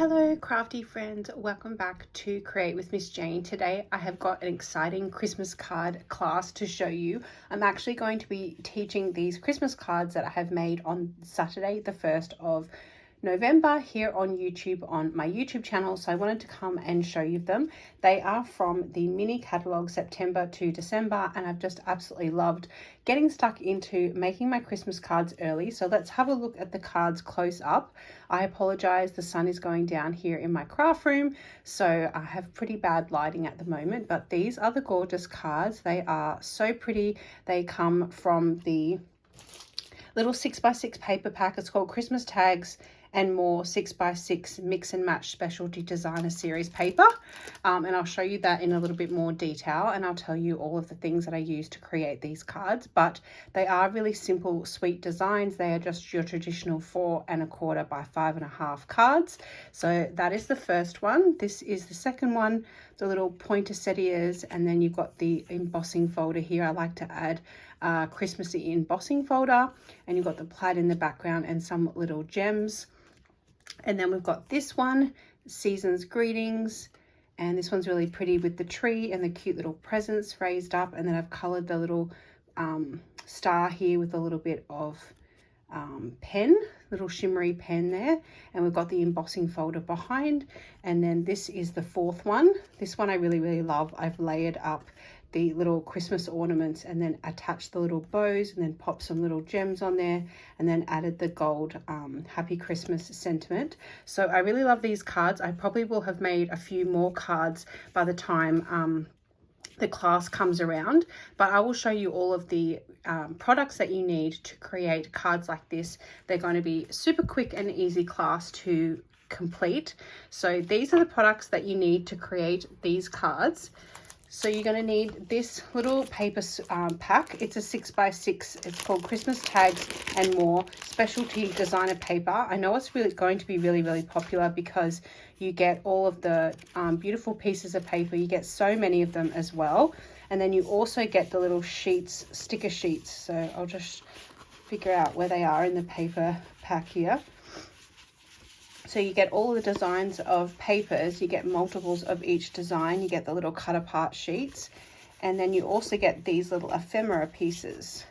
Hello crafty friends, welcome back to Create with Miss Jane. Today I have got an exciting Christmas card class to show you. I'm actually going to be teaching these Christmas cards that I have made on Saturday the 1st of November here on YouTube, on my YouTube channel, so I wanted to come and show you them. They are from the Mini Catalogue September to December, and I've just absolutely loved getting stuck into making my Christmas cards early. So let's have a look at the cards close up. I apologize, the sun is going down here in my craft room, so I have pretty bad lighting at the moment, but these are the gorgeous cards. They are so pretty. They come from the little 6x6 paper pack. It's called Christmas Tags and More 6x6 Mix and Match Specialty Designer Series paper, and I'll show you that in a little bit more detail, and I'll tell you all of the things that I use to create these cards. But they are really simple, sweet designs. They are just your traditional 4 1/4 by 5 1/2 cards. So that is the first one. This is the second one, the little poinsettias, and then you've got the embossing folder here. I like to add Christmassy embossing folder, and you've got the plaid in the background and some little gems. And then we've got this one, Season's Greetings, and this one's really pretty with the tree and the cute little presents raised up. And then I've colored the little star here with a little bit of pen, little shimmery pen there, and we've got the embossing folder behind. And then this is the fourth one. This one I really love. I've layered up the little Christmas ornaments and then attached the little bows and then popped some little gems on there and then added the gold Happy Christmas sentiment. So I really love these cards. I probably will have made a few more cards by the time the class comes around, but I will show you all of the products that you need to create cards like this. They're going to be super quick and easy class to complete. So these are the products that you need to create these cards. So you're going to need this little paper pack. It's a 6x6. It's called Christmas Tags and More Specialty Designer Paper. I know it's really going to be really popular because you get all of the beautiful pieces of paper. You get so many of them as well. And then you also get the little sheets, sticker sheets. So I'll just figure out where they are in the paper pack here. So you get all the designs of papers, you get multiples of each design, you get the little cut apart sheets, and then you also get these little ephemera pieces.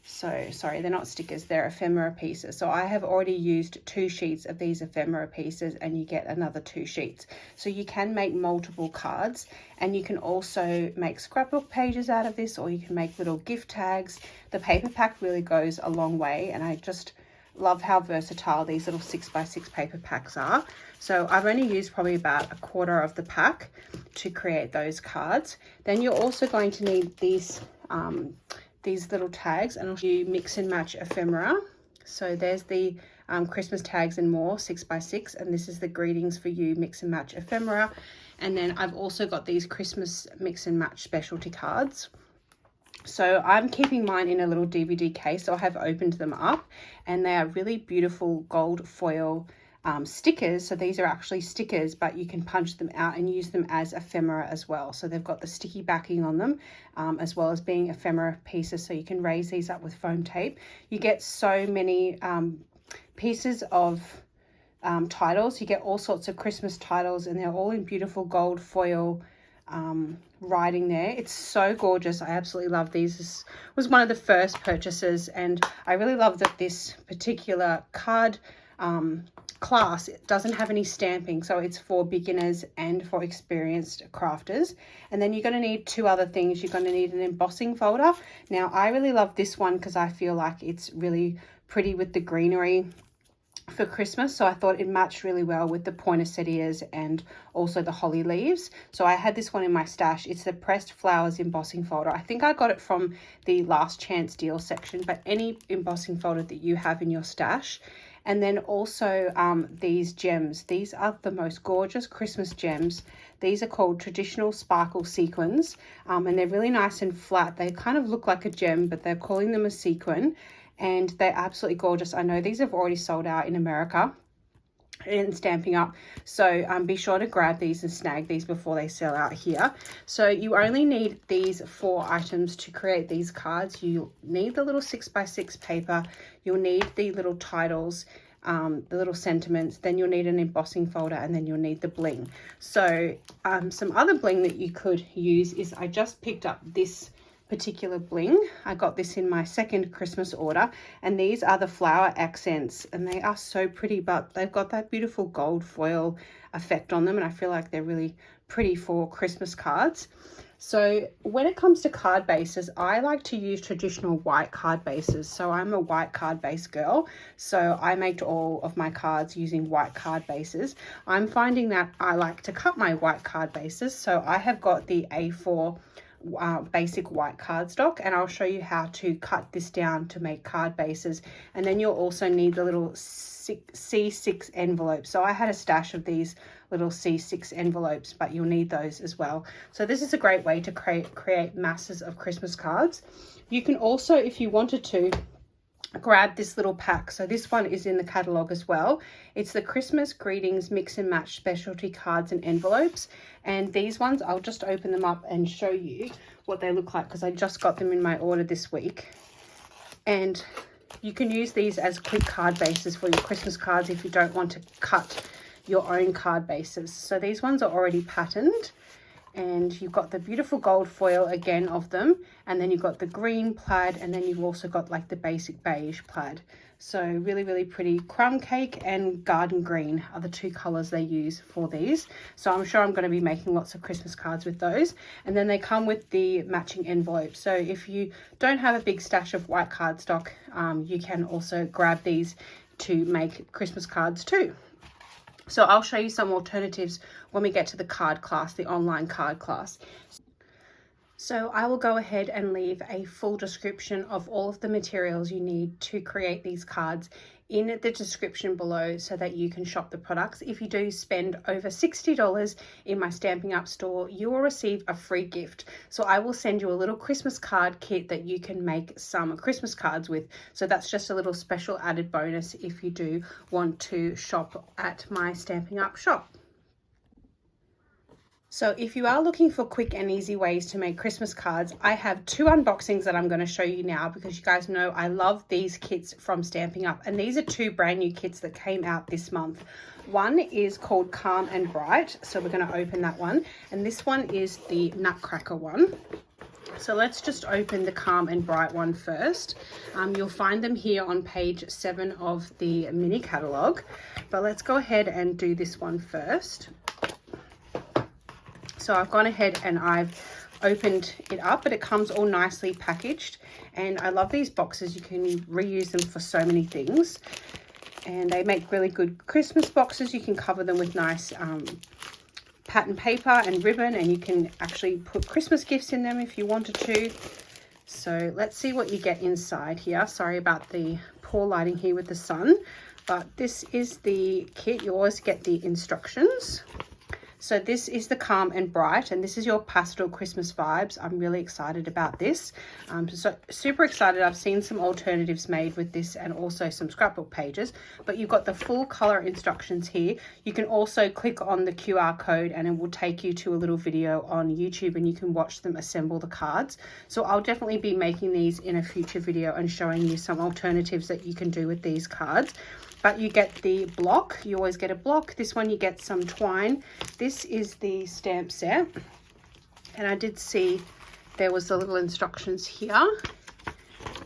So, sorry, they're not stickers, they're ephemera pieces. So I have already used 2 sheets of these ephemera pieces, and you get another 2 sheets. So you can make multiple cards, and you can also make scrapbook pages out of this, or you can make little gift tags. The paper pack really goes a long way, and I just love how versatile these little 6x6 paper packs are. So I've only used probably about 1/4 of the pack to create those cards. Then you're also going to need these little tags, and you mix and match ephemera. So there's the Christmas Tags and More 6x6, and this is the Greetings for You mix and match ephemera. And then I've also got these Christmas mix and match specialty cards. So I'm keeping mine in a little DVD case, so I have opened them up, and they are really beautiful gold foil stickers. So these are actually stickers, but you can punch them out and use them as ephemera as well. So they've got the sticky backing on them, as well as being ephemera pieces, so you can raise these up with foam tape. You get so many pieces of titles. You get all sorts of Christmas titles, and they're all in beautiful gold foil writing there. It's so gorgeous. I absolutely love these. This was one of the first purchases, and I really love that this particular card class, it doesn't have any stamping, so it's for beginners and for experienced crafters. And then you're going to need 2 other things. You're going to need an embossing folder. Now I really love this one because I feel like it's really pretty with the greenery for Christmas, so I thought it matched really well with the poinsettias and also the holly leaves. So I had this one in my stash. It's the Pressed Flowers embossing folder. I think I got it from the Last Chance deal section, but any embossing folder that you have in your stash. And then also these gems. These are the most gorgeous Christmas gems. These are called Traditional Sparkle Sequins, and they're really nice and flat. They kind of look like a gem, but they're calling them a sequin, and they're absolutely gorgeous. I know these have already sold out in America and Stampin' Up, so be sure to grab these and snag these before they sell out here. So you only need these 4 items to create these cards. You need the little 6x6 paper, you'll need the little titles, the little sentiments. Then you'll need an embossing folder, and then you'll need the bling. So some other bling that you could use is, I just picked up this particular bling. I got this in my second Christmas order, and these are the flower accents, and they are so pretty, but they've got that beautiful gold foil effect on them, and I feel like they're really pretty for Christmas cards. So when it comes to card bases, I like to use traditional white card bases. So I'm a white card base girl, so I make all of my cards using white card bases. I'm finding that I like to cut my white card bases, so I have got the A4 basic white cardstock, and I'll show you how to cut this down to make card bases. And then you'll also need the little C6 envelopes. So I had a stash of these little C6 envelopes, but you'll need those as well. So this is a great way to create masses of Christmas cards. You can also, if you wanted to, grab this little pack. So this one is in the catalogue as well. It's the Christmas Greetings Mix and Match Specialty Cards and Envelopes, and these ones, I'll just open them up and show you what they look like, because I just got them in my order this week. And you can use these as quick card bases for your Christmas cards if you don't want to cut your own card bases. So these ones are already patterned, and you've got the beautiful gold foil again of them, and then you've got the green plaid, and then you've also got like the basic beige plaid. So really, really pretty. Crumb cake and garden green are the two colors they use for these. So I'm sure I'm going to be making lots of Christmas cards with those. And then they come with the matching envelope. So if you don't have a big stash of white cardstock, you can also grab these to make Christmas cards too. So I'll show you some alternatives when we get to the card class, the online card class. So I will go ahead and leave a full description of all of the materials you need to create these cards in the description below, so that you can shop the products. If you do spend over $60 in my Stampin' Up store, you will receive a free gift. So I will send you a little Christmas card kit that you can make some Christmas cards with. So that's just a little special added bonus if you do want to shop at my Stampin' Up shop. So if you are looking for quick and easy ways to make Christmas cards, I have two unboxings that I'm going to show you now, because you guys know I love these kits from Stampin' Up. And these are two brand new kits that came out this month. One is called Calm and Bright. So we're going to open that one. And this one is the Nutcracker one. So let's just open the Calm and Bright one first. You'll find them here on page 7 of the mini catalogue. But let's go ahead and do this one first. So I've gone ahead and I've opened it up, but it comes all nicely packaged. And I love these boxes. You can reuse them for so many things. And they make really good Christmas boxes. You can cover them with nice pattern paper and ribbon, and you can actually put Christmas gifts in them if you wanted to. So let's see what you get inside here. Sorry about the poor lighting here with the sun, but this is the kit. You always get the instructions. So this is the Calm and Bright, and this is your pastel Christmas vibes. I'm really excited about this. So super excited. I've seen some alternatives made with this, and also some scrapbook pages, but you've got the full color instructions here. You can also click on the QR code and it will take you to a little video on YouTube, and you can watch them assemble the cards. So I'll definitely be making these in a future video and showing you some alternatives that you can do with these cards. But you get the block. You always get a block. This one you get some twine. This is the stamp set. And I did see there was the little instructions here.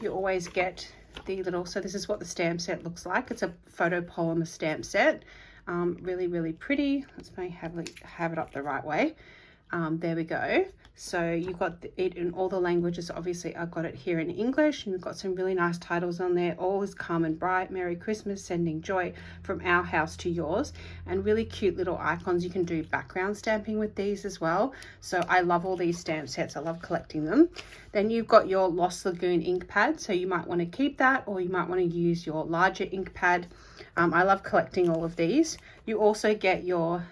You always get the little, so this is what the stamp set looks like. It's a photo polymer stamp set. Really, really pretty. Let's maybe have it up the right way. There we go. So you've got it in all the languages. Obviously I've got it here in English, and you've got some really nice titles on there. All is calm and bright, Merry Christmas, sending joy from our house to yours, and really cute little icons. You can do background stamping with these as well. So I love all these stamp sets. I love collecting them. Then you've got your Lost Lagoon ink pad. So you might want to keep that, or you might want to use your larger ink pad. I love collecting all of these. You also get your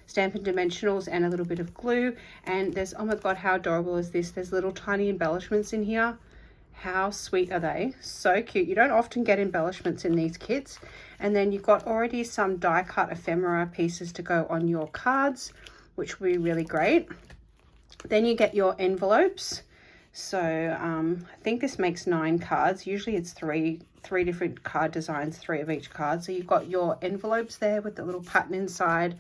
Stampin' Dimensionals and a little bit of glue. And there's, oh my god, how adorable is this? There's little tiny embellishments in here. How sweet are they? So cute. You don't often get embellishments in these kits. And then you've got already some die cut ephemera pieces to go on your cards, which will be really great. Then you get your envelopes. So I think this makes 9 cards. Usually it's three 3 different card designs, 3 of each card. So you've got your envelopes there with the little pattern inside,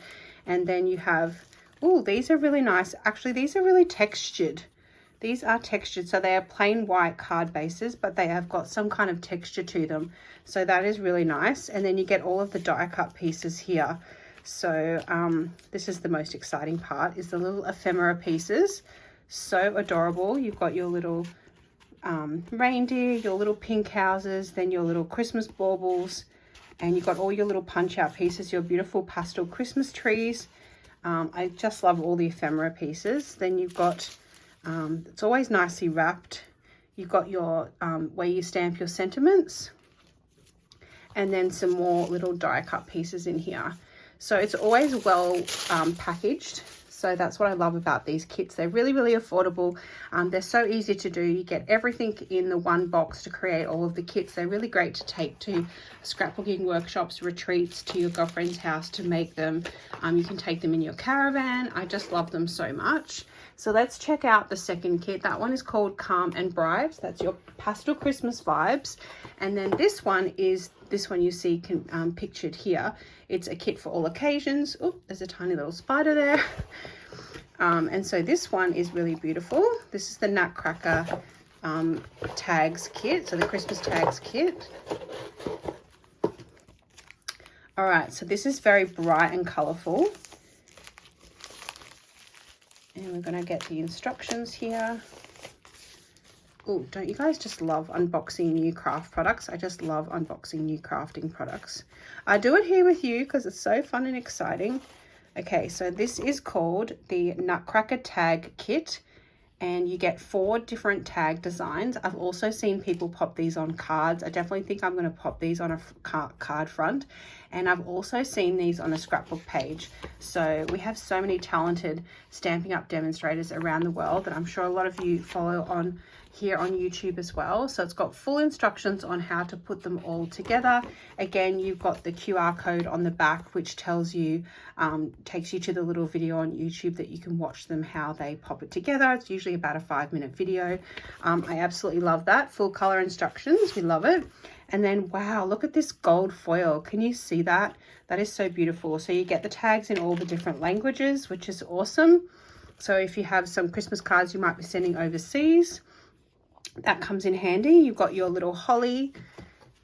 and then you have, oh, these are really nice. Actually, these are really textured. These are textured, so they are plain white card bases, but they have got some kind of texture to them. So that is really nice. And then you get all of the die cut pieces here. So this is the most exciting part, is the little ephemera pieces. So adorable. You've got your little reindeer, your little pink houses, then your little Christmas baubles, and you've got all your little punch out pieces, your beautiful pastel Christmas trees. I just love all the ephemera pieces. Then you've got, it's always nicely wrapped. You've got your, where you stamp your sentiments, and then some more little die cut pieces in here. So it's always well packaged. So that's what I love about these kits. They're really, really affordable. They're so easy to do. You get everything in the one box to create all of the kits. They're really great to take to scrapbooking workshops, retreats, to your girlfriend's house to make them. You can take them in your caravan. I just love them so much. So let's check out the second kit. That one is called Calm and Bright. That's your pastel Christmas vibes. And then this one is, this one you see pictured here. It's a kit for all occasions. Oh, there's a tiny little spider there. And so this one is really beautiful. This is the Nutcracker tags kit, so the Christmas tags kit. All right, so this is very bright and colorful. And we're going to get the instructions here. Oh, don't you guys just love unboxing new craft products? I just love unboxing new crafting products. I do it here with you because it's so fun and exciting. Okay, so this is called the Nutcracker Tag Kit, and you get 4 different tag designs. I've also seen people pop these on cards. I definitely think I'm going to pop these on a card front, and I've also seen these on a scrapbook page. So we have so many talented Stampin' Up demonstrators around the world that I'm sure a lot of you follow on here on YouTube as well. So it's got full instructions on how to put them all together. Again, you've got the QR code on the back, which tells you, takes you to the little video on YouTube that you can watch them how they pop it together. It's usually about a 5-minute video. I absolutely love that. Full color instructions, we love it. And then, wow, look at this gold foil. Can you see that? That is so beautiful. So you get the tags in all the different languages, which is awesome. So if you have some Christmas cards you might be sending overseas, that comes in handy. You've got your little holly,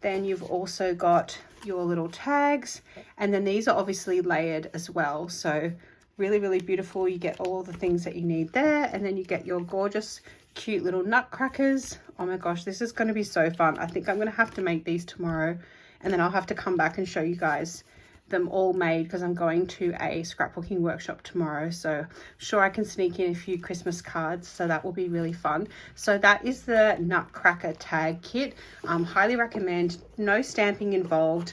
then you've also got your little tags, and then these are obviously layered as well. So really, really beautiful. You get all the things that you need there, and then you get your gorgeous, cute little nutcrackers. Oh my gosh, this is going to be so fun. I think I'm going to have to make these tomorrow, and then I'll have to come back and show you guys them all made because I'm going to a scrapbooking workshop tomorrow. So I'm sure I can sneak in a few Christmas cards, so that will be really fun. So that is the Nutcracker Tag Kit. Highly recommend. No stamping involved,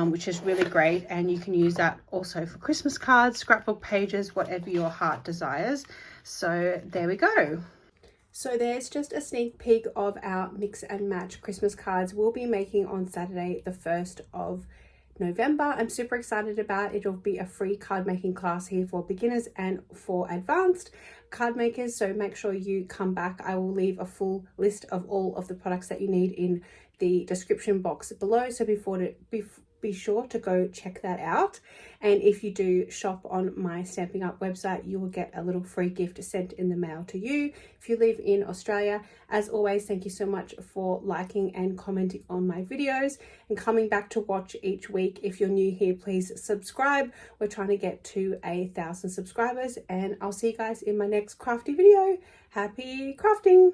which is really great, and you can use that also for Christmas cards, scrapbook pages, whatever your heart desires. So there we go. So there's just a sneak peek of our mix and match Christmas cards we'll be making on Saturday the 1st of November. I'm super excited about it. It'll be a free card making class here for beginners and for advanced card makers, so make sure you come back. I will leave a full list of all of the products that you need in the description box below, so be sure to go check that out. And if you do shop on my Stampin' Up website, you will get a little free gift sent in the mail to you if you live in Australia. As always, thank you so much for liking and commenting on my videos and coming back to watch each week. If you're new here, please subscribe. We're trying to get to 1,000 subscribers, and I'll see you guys in my next crafty video. Happy crafting!